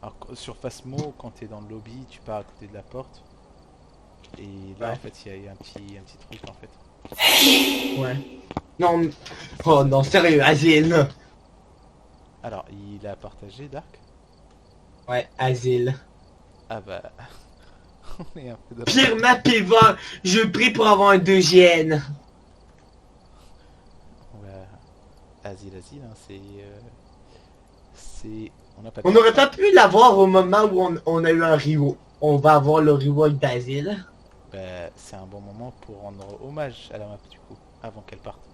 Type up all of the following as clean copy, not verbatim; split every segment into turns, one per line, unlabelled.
Alors, sur Phasmo, quand t'es dans le lobby, tu pars à côté de la porte. Et là,
Ouais.
en fait, il y a un petit truc, en fait.
Ouais. Non, oh non, sérieux, Asile.
Alors, il a partagé, Dark.
Ouais, Asile.
Ah bah, on est un peu dans la
Pire
merde.
map ever. Je prie pour avoir un 2GN.
Ouais, asile, hein, c'est... On n'a pas de
On
chance,
n'aurait
hein.
pas pu l'avoir au moment où on a eu un reward. On va avoir le reward d'Asile.
Bah, c'est un bon moment pour rendre hommage à la map, du coup, avant qu'elle parte.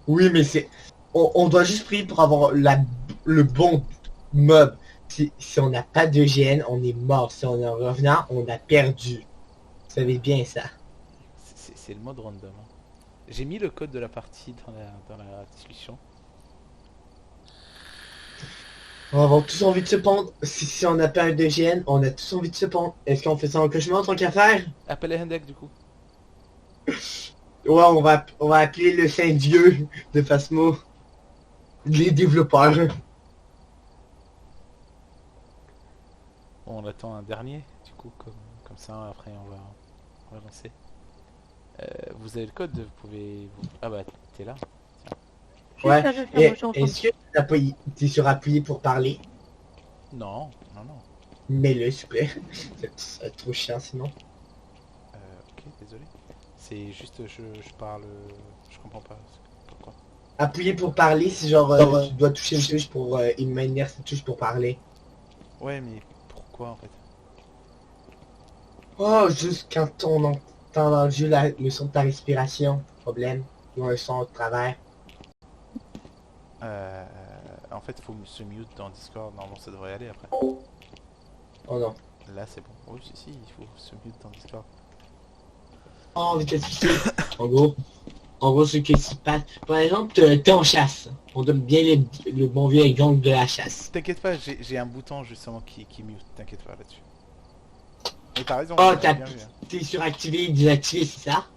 Oui, mais c'est... on doit juste prier pour avoir le bon mob. Si on n'a pas de GN, on est mort. Si on est en revenant, on a perdu. Vous savez bien ça.
C'est le mode random, hein. J'ai mis le code de la partie dans la discussion.
On va avoir tous envie de se pendre. Si on n'a pas un 2GN, on a tous envie de se pendre. Est-ce qu'on fait ça en cauchemar tant qu'à faire?
Appelle Hendek, du coup.
Ouais, on va appeler le Saint-Dieu de Phasmo. Les développeurs.
On attend un dernier, du coup, comme ça, après on va lancer. Vous avez le code, vous pouvez... Ah bah, t'es là. Tiens.
Je vais
Ouais.
faire, je vais faire, moi
Et
je suis en train de...
est-ce que t'es sur appuyer pour parler?
Non, non, non.
Mets-le, s'il te plaît. C'est trop chiant sinon.
Ok, désolé. C'est juste, je parle... Je comprends pas. Pourquoi?
Appuyer pour parler, c'est genre tu dois toucher une touche pour une manière, cette touche pour parler.
Ouais, mais pourquoi, en fait?
Oh, juste quand on entend dans le jeu le son de ta respiration, problème. Ou un son de travers.
Euh... En fait, faut se mute dans Discord. Normalement, ça devrait aller après.
Oh non.
Là, c'est bon. Oui, si, il faut se mute dans Discord.
Oh, vitesse suicide. En gros. En gros, ce qui se passe. Par exemple, t'es en chasse. On donne bien le bon vieux exemple de la chasse.
T'inquiète pas, j'ai un bouton justement qui mute. T'inquiète pas là-dessus. Mais t'as raison,
Oh,
j'ai bien vu, hein.
t'es suractivé, désactivé, c'est ça?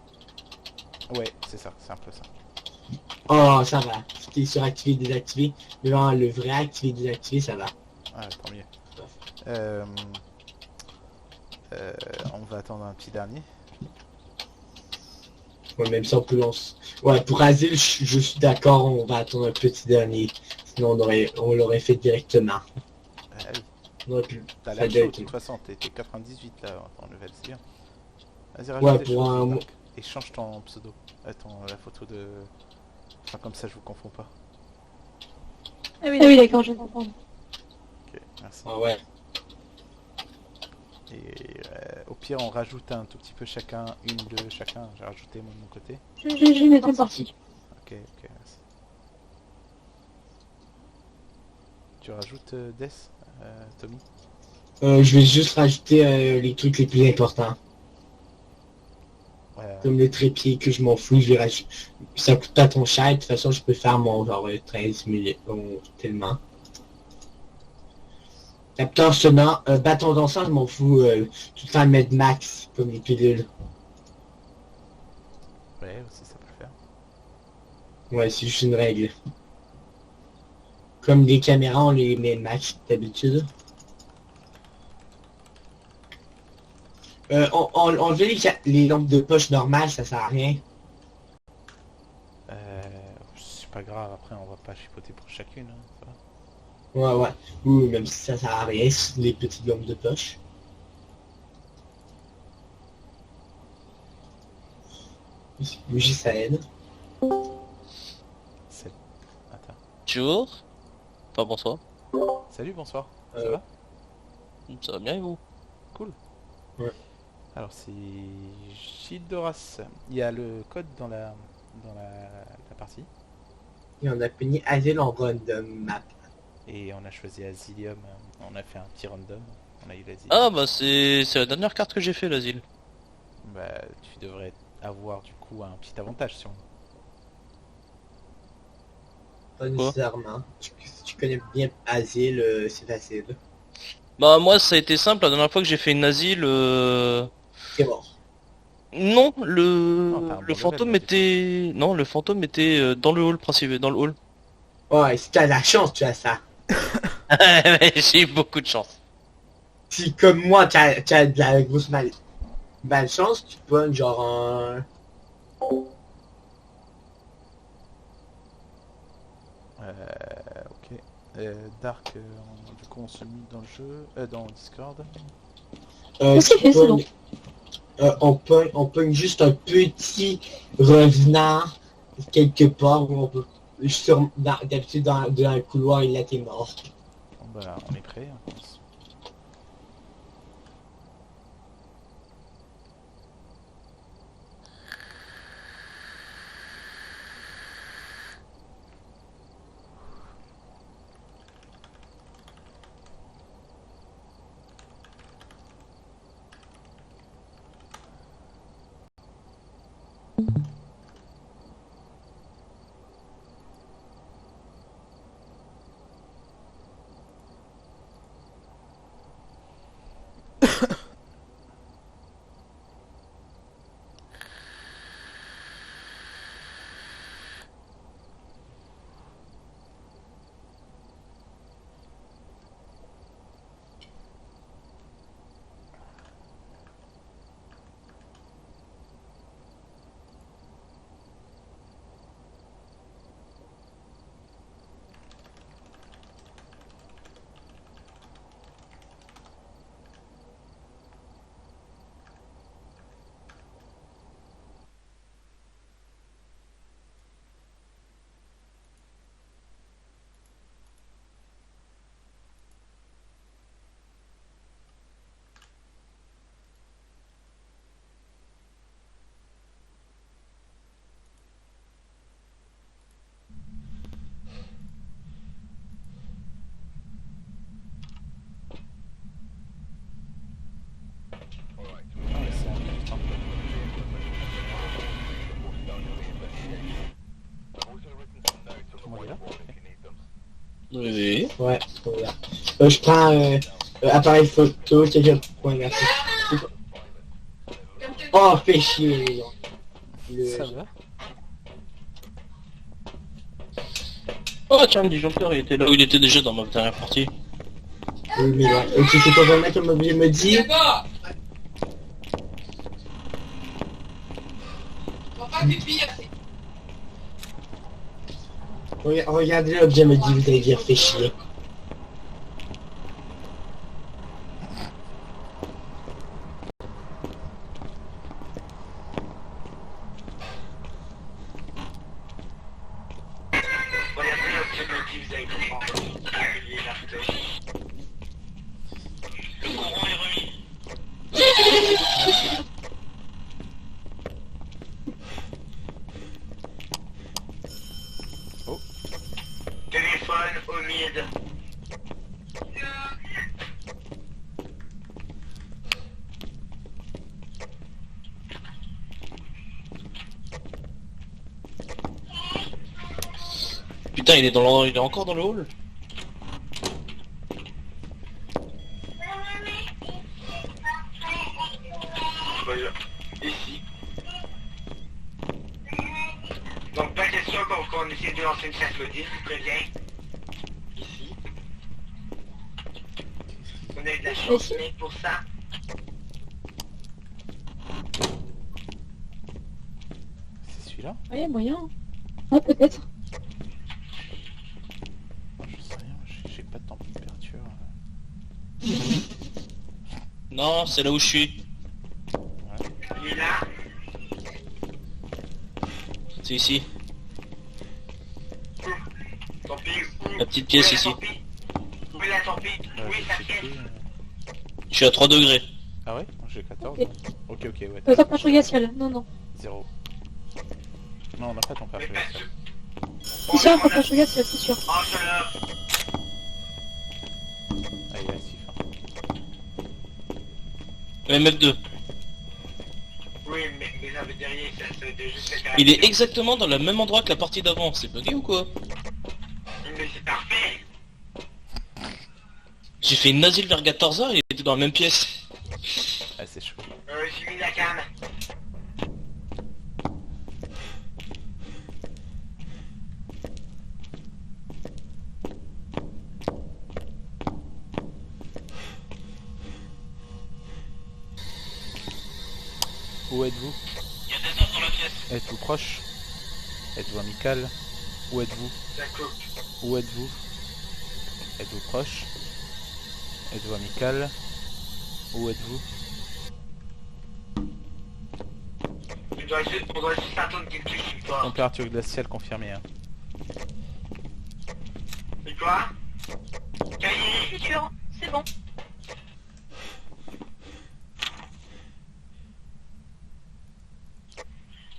Ouais, c'est ça, c'est un peu ça.
Oh, ça va. Si t'es suractivé, désactivé. Mais non, le vrai activé, désactivé, ça va.
Ah, tant mieux. Euh, on va attendre un petit dernier.
Ouais, même ça, on peut lancer. Ouais, pour Asile, je suis d'accord, on va attendre un petit dernier. Sinon, on l'aurait fait directement.
Ah oui,
On aurait pu.
t'as
Ça
l'air
doit
chaud de
être...
toute façon, t'es 98 là en level, c'est bien. Vas-y, rajoute
Ouais,
des
pour
choses,
un...
Dark. Et change ton pseudo. Attends, la photo de... Enfin, comme ça, je vous confonds pas.
Ah oui, d'accord, je comprends.
Ok, merci.
Ah ouais.
Et au pire, on rajoute un tout petit peu chacun, une, deux, chacun. J'ai rajouté moi de mon côté.
J'ai une autre partie.
Ok, ok, merci. Tu rajoutes Death, Tommy?
Je vais juste rajouter les trucs les plus importants.
Ouais,
Comme le trépied que je m'en fous, je vais rajouter. Ça coûte pas trop cher, de toute façon je peux faire mon genre 13 000 tellement. Capteur sonore, bâton d'encens, je m'en fous, tout le temps mettre max, comme les pilules.
ouais, aussi ça peut le faire.
Ouais, c'est juste une règle. Comme les caméras, on les met max d'habitude. Enlever les lampes de poche normales, ça sert à rien.
C'est pas grave, après on va pas chipoter pour chacune, hein, ça va.
Ouais, ouais. Ou même si ça sert à rien, les petites lampes de poche. Oui, ça aide.
C'est... Attends.
Bonjour. Enfin, bonsoir.
Salut, bonsoir. Ça
Euh,
va?
Ça va bien et vous?
Cool.
Ouais.
Alors c'est Gildoras. Il y a le code dans la partie.
Et on a puni Asile en random map.
Et on a choisi Asilium. On a fait un petit random. On a eu l'Asilium.
Ah bah c'est la dernière carte que j'ai fait l'asile.
Bah tu devrais avoir du coup un petit avantage si on...
Pas
Quoi?
nécessairement. Si tu connais bien Asile, c'est facile.
Bah moi ça a été simple, la dernière fois que j'ai fait une asile,
C'est mort.
non,
Non, t'as un bon
le fantôme
level, là,
était... Non, le fantôme était dans le hall principal, dans le hall.
Ouais, si t'as la chance, tu as ça.
J'ai eu beaucoup de chance.
Si comme moi, t'as de la grosse malchance, tu pognes genre un...
Ok. Dark, du coup on se mute dans le jeu, dans Discord.
Qu'est-ce qu'il fait, c'est bon.
On pogne juste un petit revenant quelque part où on peut... D'habitude dans un couloir, il était mort.
Bon, bah on est prêt, hein, je pense. Ah ouais, c'est un putain. Tout le monde est là? Ok.
Oui.
Ouais, voilà. Je prends appareil photo, quelqu'un point merci. Oh, fais chier,
Ça va?
Oh tiens, le disjoncteur il était là où il était déjà dans ma dernière partie.
Oui, mais ouais. Et tu sais pas vraiment comme il me dit? Regardez l'objet me dit, vous allez dire fait chier. Regardez l'objet me dit, vous allez comprendre. Le courant est remis.
Oh.
Téléphone humide.
Putain, il est encore dans le hall.
Voilà. Ici. Donc pas question quand on essaie de lancer une chasse maudite, je préviens. Ici. On a eu de la chance,
Ici.
mais pour ça.
C'est celui-là?
Ouais, moyen. Ah, peut-être.
Non, je sais rien, j'ai pas de température.
Non, c'est là où je suis.
Il est là.
C'est ici.
Tant pis.
La petite pièce ici.
Où est la tant pis? Oui,
Je
ça
sais
pièce.
plus,
Je suis à 3 degrés.
Ah ouais? J'ai 14.
Ok.
Ok, ok, ouais.
Température glaciale. Non, non.
0. Non, on n'a pas de température.
C'est sûr, température glaciale, c'est sûr.
Oh, cela.
Ah, il est actif. Hein.
MF2.
Oui, mais ça veut dire rien, ça veut dire juste que
Il est exactement dans le même endroit que la partie d'avant. C'est bugué ou quoi?
Mais c'est parfait.
J'ai fait une asile vers 14h, il était dans la même pièce.
Ah, c'est chaud.
J'ai mis la cam.
Où êtes-vous?
Il y a des orbes dans la pièce.
Êtes-vous proche? Êtes-vous amical? Où êtes-vous?
D'accord.
Où êtes-vous? Êtes-vous proche? Êtes-vous amical? Où êtes-vous?
On doit juste attendre qu'il touche ou pas.
Température glaciale confirmée. Hein.
C'est quoi?
Cahier écriture, c'est bon.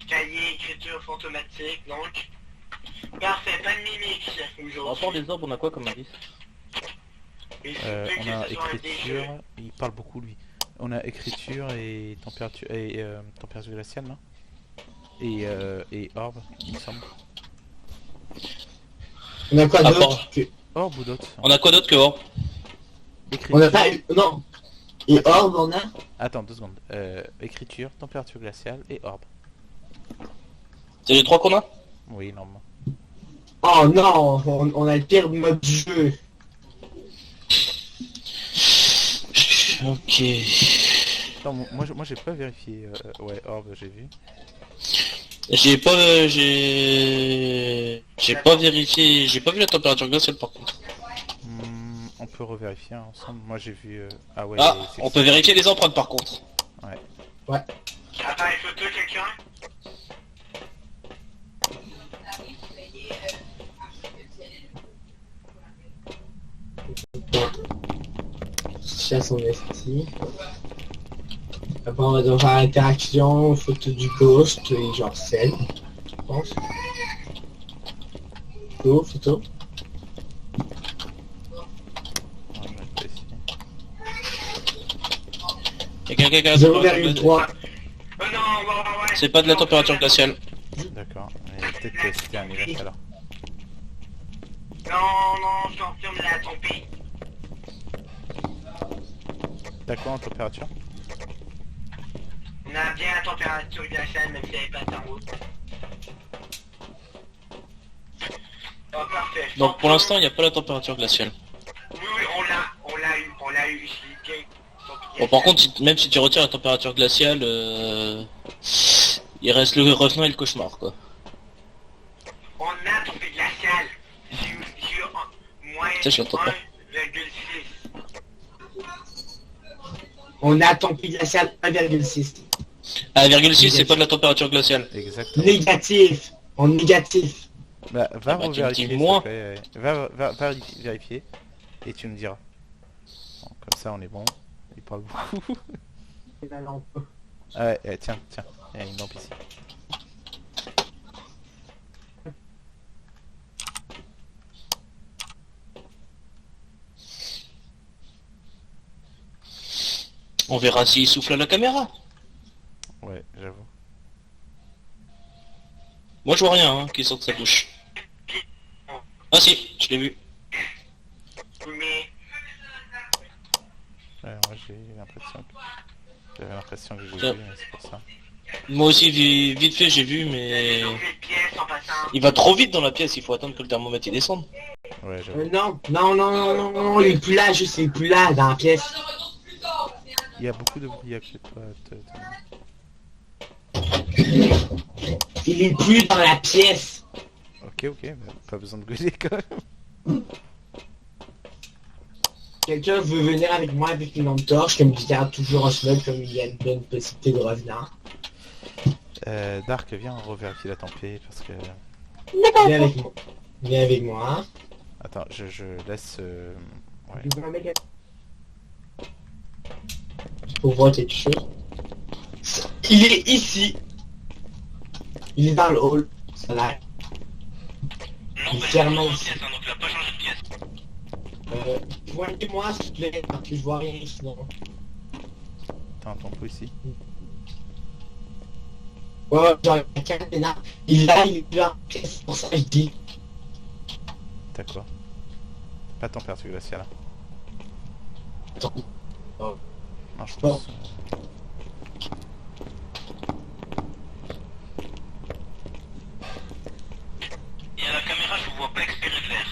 Cahier, écriture fantomatique, donc. Parfait, pas de mimique
Par rapport
aujourd'hui.
des orbes, on a quoi comme indice?
Il se
On
peut que
a
ce soit un déjeu.
écriture. Il parle beaucoup lui. On a écriture et température glaciale là. Et orbe, il me semble.
On a quoi
À
d'autre
part-
que-
Orbe ou d'autres?
On a quoi d'autre que orbe?
Écriture.
On a pas eu... Non. Et orbe, on a?
Attends 2 secondes. Écriture, température glaciale et orbe.
C'est les trois qu'on a?
Oui, normalement.
Oh non, on a le pire mode du jeu.
Ok.
Attends, moi j'ai pas vérifié. Ouais, orbe, j'ai vu.
J'ai pas vérifié, j'ai pas vu la température glaciale par contre.
On peut revérifier hein, ensemble. Moi j'ai vu. Ah ouais.
Ah,
c'est-
on peut vérifier les empreintes par contre.
Appareil photo, quelqu'un? Chasse en esti. Après on va devoir faire interaction, photo du ghost et genre celle, je pense. Photo.
Non, je vais être ici.
Y'a quelqu'un qui a la température
0,3.
glaciale. C'est pas de la température glaciale.
D'accord. Mais peut-être que c'était un événement alors.
Non, je confirme la température.
T'as quoi en température?
On a bien la température glaciale, même si elle n'est pas thermo. Oh, parfait.
Donc pour l'instant il n'y a pas la température glaciale.
Oui, on l'a eu, je l'ai bien.
Bon par contre même si tu retires la température glaciale, il reste le revenant et le cauchemar quoi.
On a tombé glacial sur moyenne
Ça, je l'entends pas.
1,6. On a tombé glacial 1,6.
1,6 c'est pas de la température glaciale.
Exactement.
Négatif. En négatif.
Bah, va
Ah bah, tu me
revérifier
dis
s'il
moins.
te plaît. Va vérifier et tu me diras. Bon, comme ça on est bon. Il parle beaucoup.
La lampe.
Ah ouais, tiens, il y a une lampe ici.
On verra s'il souffle à la caméra.
Ouais, j'avoue.
Moi je vois rien hein, qui sort de sa bouche. Ah si, je l'ai vu.
Mais
Ouais, moi j'ai l'impression que... J'avais l'impression que j'ai
Tiens.
vu, mais c'est pour ça.
Moi aussi vite fait j'ai vu mais...
les pièces en passant.
Il va trop vite dans la pièce, il faut attendre que le thermomètre il descende.
Ouais, j'avoue.
Non, il est plus là, juste il est plus là dans la pièce.
Il y a beaucoup de bruit à côté de toi.
Il est plus dans la pièce.
Ok, mais pas besoin de gueuler quand même.
Quelqu'un veut venir avec moi avec une lampe torche, comme je garde toujours en snug, comme il y a une bonne possibilité de revenir.
Dark, viens revérifier la tempé parce que...
D'accord.
Viens avec moi. Viens avec moi.
Attends, je laisse... Ouais.
Pour voir quelque chose. Il est ici. Il est dans le hall. Ça là. Il est clairement ici. Pointez-moi s'il te plaît, parce que je vois rien sinon.
T'as un tampon ici.
Ouais, genre, il y a Caténa. Il est là. C'est pour ça que je dis.
T'as quoi? Pas de température glaciale. Hein.
Attends. Oh.
Non, je
Bon.
pense...
Et à la caméra je vois pas expirer faire.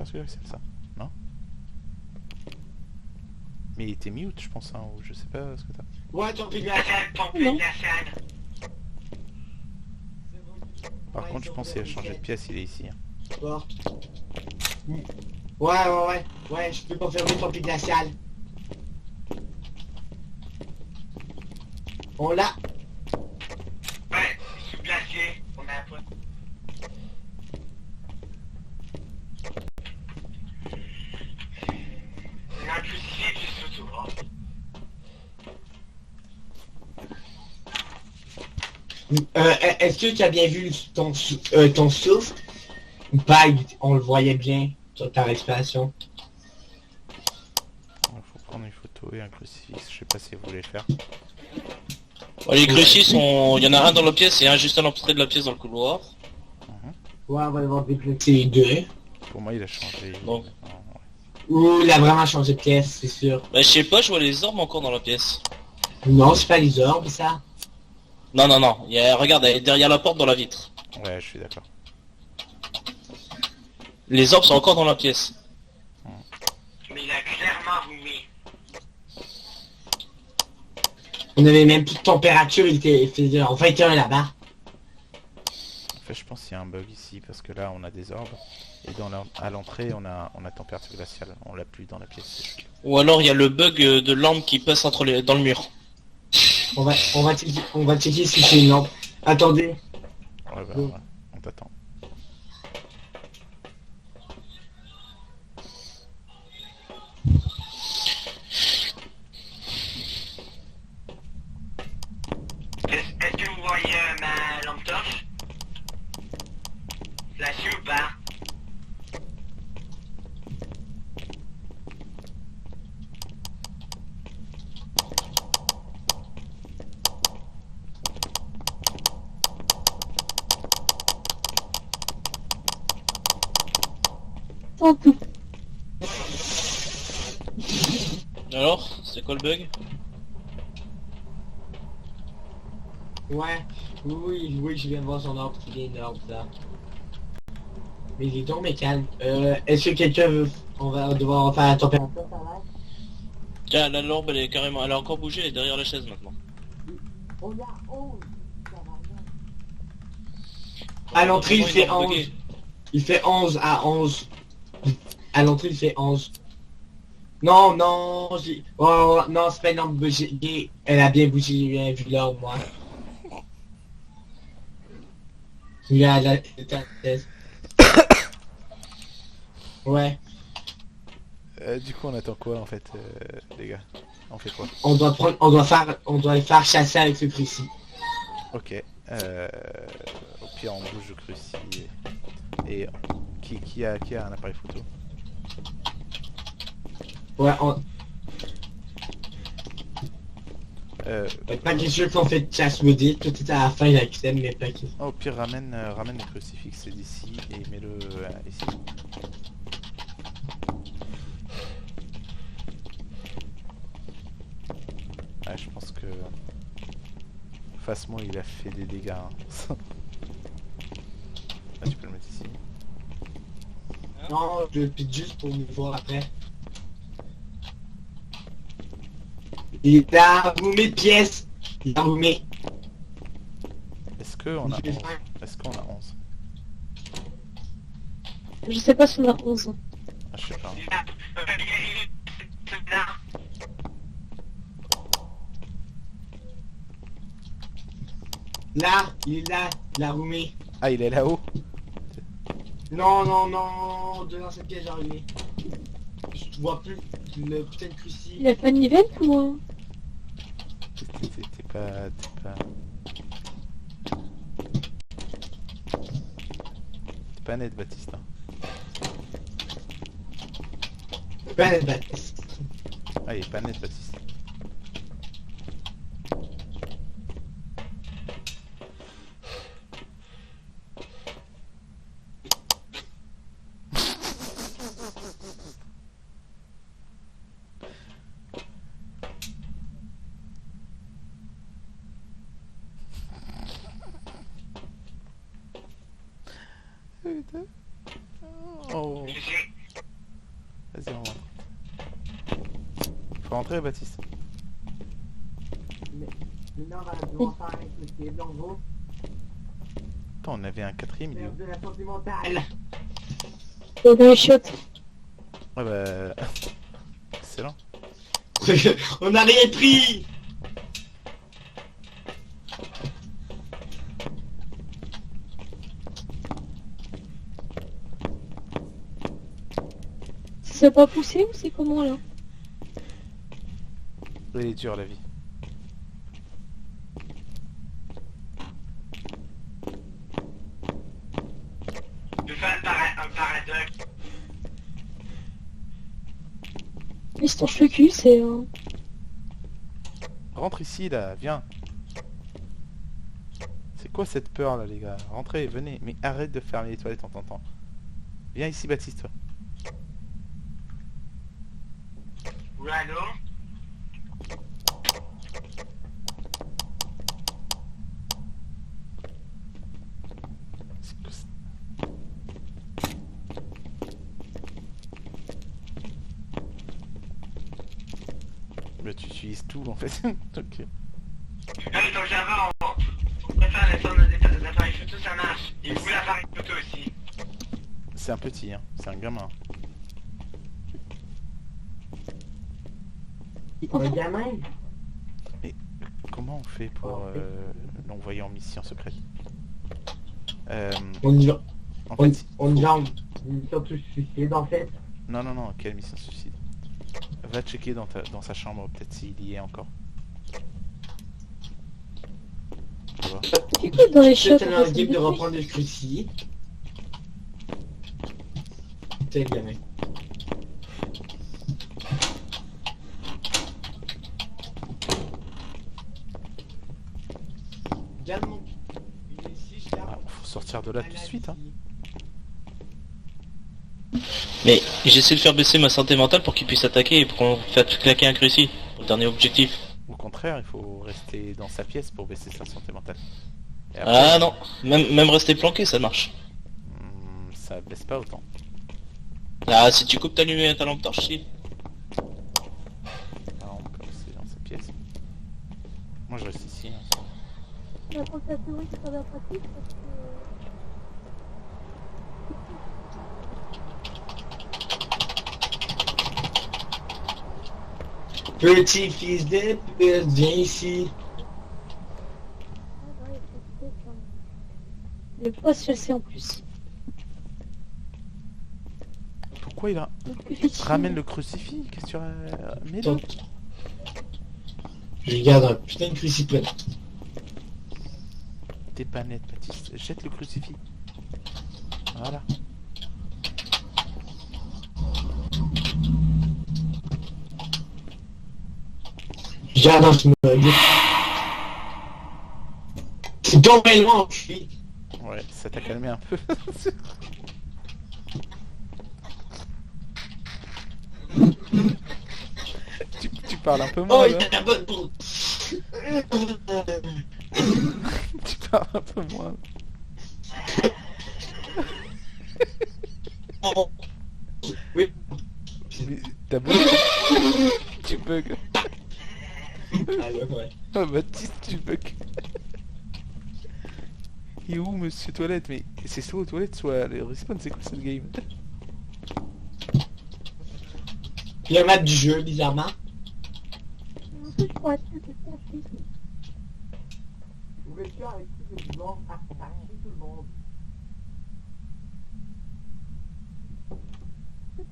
pas celui-là, c'est ça. Non? Mais il était mute, je pense, hein, ou je sais pas ce que t'as.
Ouais, torpille glaciale, torpille
Non.
glaciale.
Par contre, je pense qu'il a changé de pièce, il est ici. Hein.
Porte. Ouais, je peux confirmer torpille glaciale. On l'a. Ouais, je suis glacié. On a un point. Un crucifix qui s'ouvre. Est-ce que tu as bien vu ton souffle? Ou pas, on le voyait bien sur ta respiration.
Il faut prendre une photo et un crucifix, je sais pas si vous voulez le faire.
Bon, les crucifix sont... Il y en a un dans la pièce et un juste à l'entrée de la pièce dans le couloir.
Ouais, on va devoir déplacer les deux.
Pour moi, il a changé.
Donc.
Ou il a vraiment changé de pièce, c'est sûr.
Bah je sais pas, je vois les orbes encore dans la pièce.
Non, c'est pas les orbes, ça.
Non, non, non. Regarde, elle est derrière la porte dans la vitre.
Ouais, je suis d'accord.
Les orbes sont encore dans la pièce.
Mais il a clairement roumé. On avait même plus de température, il faisait en 21 là-bas.
En fait, je pense qu'il y a un bug ici, parce que là, on a des orbes. Et à l'entrée, on a température glaciale. On l'a plus dans la pièce. C'est chaud.
Ou alors il y a le bug de lampe qui passe dans le mur.
On va checker si c'est une lampe. Attendez.
Ouais, bah,
Bon.
ouais, on t'attend.
Est-ce que vous voyez ma lampe torche? Là-dessus ou pas?
Tant pis.
Alors, c'est quoi le bug?
Ouais, oui, je viens de voir son arbre qui est énorme, ça. Mais il est donc mécanique. Est-ce que quelqu'un veut... On va devoir faire la température, ça va?
Tiens, la lampe elle est carrément... Elle a encore bougé, elle est derrière la chaise maintenant.
On a 11, ça va bien. À l'entrée, il fait 11. Il fait 11 à 11. À l'entrée, il fait 11. Non, oh, non, c'est pas une lampe bougée. Elle a bien bougé, j'ai bien vu l'orbe, moi. Là, c'est un test. Ouais,
Du coup, on attend quoi, en fait, les gars? On fait quoi?
on doit le faire chasser avec ce crucifix.
Ok. Au pire, on bouge le crucifix. Et qui a un appareil photo?
Ouais,
Euh,
pas question qu'on fait de chasse maudite, tout est à la fin, j'accepte, mais pas question.
Au pire, ramène le crucifix d'ici et mets-le ici. Ouais, je pense que Phasmo il a fait des dégâts. Hein. Ah, tu peux le mettre ici.
Non, je le pique juste pour nous voir après. Il a roumé de pièces. Il a roumé.
Est-ce qu'on a 11? Est-ce qu'on a 11?
Je sais pas si on a 11.
Ah, je sais pas.
Là, il est là, il a roumé.
Ah, il est là-haut?
Non, devant cette pièce, j'ai roumé. Je vois plus le putain de crucifix.
Il a pas de niveau ou moi?
T'es pas... T'es pas net, Baptiste. Hein.
Ben, Baptiste.
Ah, il est pas net, Baptiste. Oh. Vas-y, on rentre. Faut rentrer, Baptiste. Attends, on avait un quatrième, il est où?
Dans les chiottes.
Ouais, bah... Excellent.
On a rien pris.
Ça pas poussé ou c'est comment là?
Elle est dure, la vie.
Je fais un paradoxe.
Il se torche le cul, c'est...
Rentre ici, là, viens. C'est quoi cette peur, là, les gars? Rentrez, venez. Mais arrête de fermer les toilettes en t'entendant. Viens ici, Baptiste, toi.
Oui, allô?
C'est quoi ça? Bah, tu utilises tout, en fait. Ok.
Non, mais dans Java, on préfère la forme des appareils photo, ça marche. Il faut l'appareil photo aussi.
C'est un petit, hein. C'est un gamin.
Un gamin?
Comment on fait pour l'envoyer en mission secrète?
On y va.
En
On,
fait,
on y va en mission de suicide en fait.
non, quelle mission suicide? Va checker dans sa chambre, peut-être s'il y est encore. Tu vois?
Écoute, dans les chiottes...
C'est un game de reprendre le cruci. C'est le gamin.
Ah, faut sortir de là tout de suite, hein.
Mais j'essaie de faire baisser ma santé mentale pour qu'il puisse attaquer et pour qu'on fasse claquer un cruci. Le dernier objectif.
Au contraire, il faut rester dans sa pièce pour baisser sa santé mentale. Et après,
Ah non, même rester planqué ça marche.
ça baisse pas autant.
Ah si tu coupes ta lumière ta lampe torche si.
Alors, on peut rester dans sa pièce. Moi, je reste ici. Hein.
La théorie, c'est pas la pratique parce que...
Petit fils de pute, viens ici.
Le poste, je le sais en plus.
Pourquoi il a...
Donc, effectivement...
Ramène le crucifix, qu'est-ce que tu mets-le.
Je garde un putain de crucifix plein.
T'es pas net, Baptiste. Jette le crucifix. Voilà.
Je garde un smog. C'est dommage en cul.
Ouais, ça t'a calmé un peu. tu parles un peu
Oh,
moins,
il
là.
a la bonne pour...
Tu parles un peu moins.
Oui.
Mais t'as bug. Tu bug.
Allô, ouais.
Oh Baptiste, tu bug. Il est où monsieur toilette? Mais c'est soit aux toilettes, soit les respawn, c'est quoi cette game?
Il y a un map du jeu, bizarrement.
Je pourrais être tout
Ouverture avec tout le monde, accompagner tout le monde.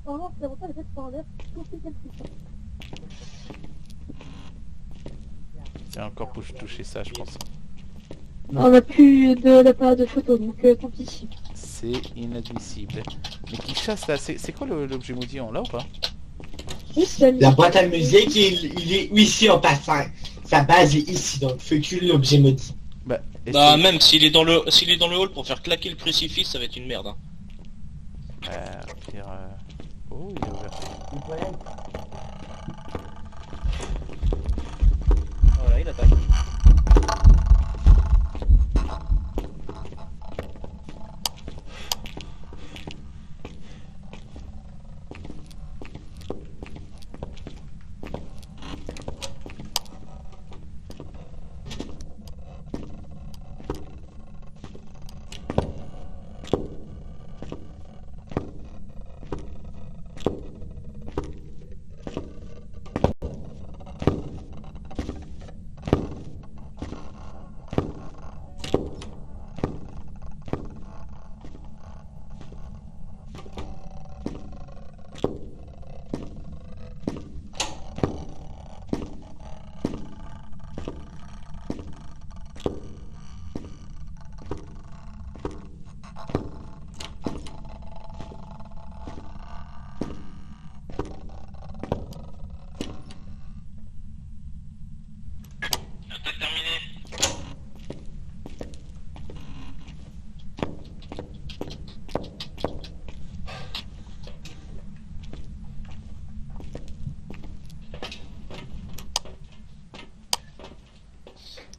Vraiment, c'est l'avantage d'être par l'air, c'est compliqué le plus.
C'est encore pour toucher ça, je pense.
On n'a plus d'appareil de photo, donc tant pis.
C'est inadmissible. Mais qui chasse là? C'est quoi l'objet maudit en là ou pas?
Oui, c'est la
La
musique.
boîte à musique, il est ici en passant. Sa base est ici, donc fuck l'objet maudit.
Bah,
Bah
essaye.
même s'il est dans le hall pour faire claquer le crucifix ça va être une merde hein.
Au pire, oh, il est ouvert.
Voilà il attaque.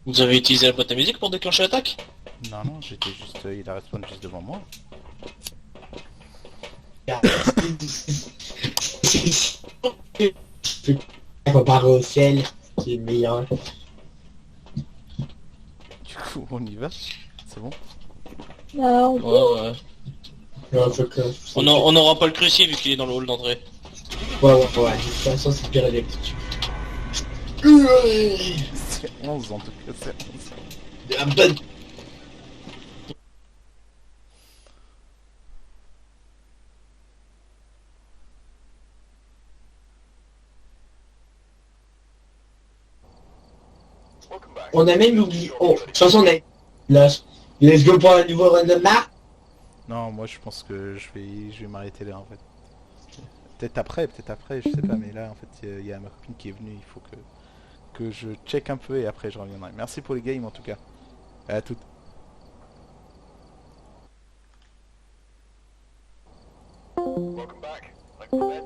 Vous avez utilisé la boîte à musique pour déclencher l'attaque?
Non, non, j'étais juste... il a respawn juste devant moi.
On va barrer au sel, qui est le meilleur.
Du coup, on y va. C'est bon.
Bah, on
Ouais, ouais.
Ouais, faut que-
On n'aura pas le crucier vu qu'il est dans le hall d'entrée.
Ouais, ouais, ouais. De toute façon, c'est pire avec.
C'est 11 en tout cas, c'est 11.
De la bonne. On a même oublié. Oh, de toute façon, on a. Là, let's go pour un nouveau run de map.
Non, moi je pense que je vais m'arrêter là en fait. Peut-être après, je sais pas, mais là en fait il y a ma copine qui est venue, il faut que je check un peu et après je reviendrai. Merci pour les games en tout cas. À toutes.
Welcome back. Like the bed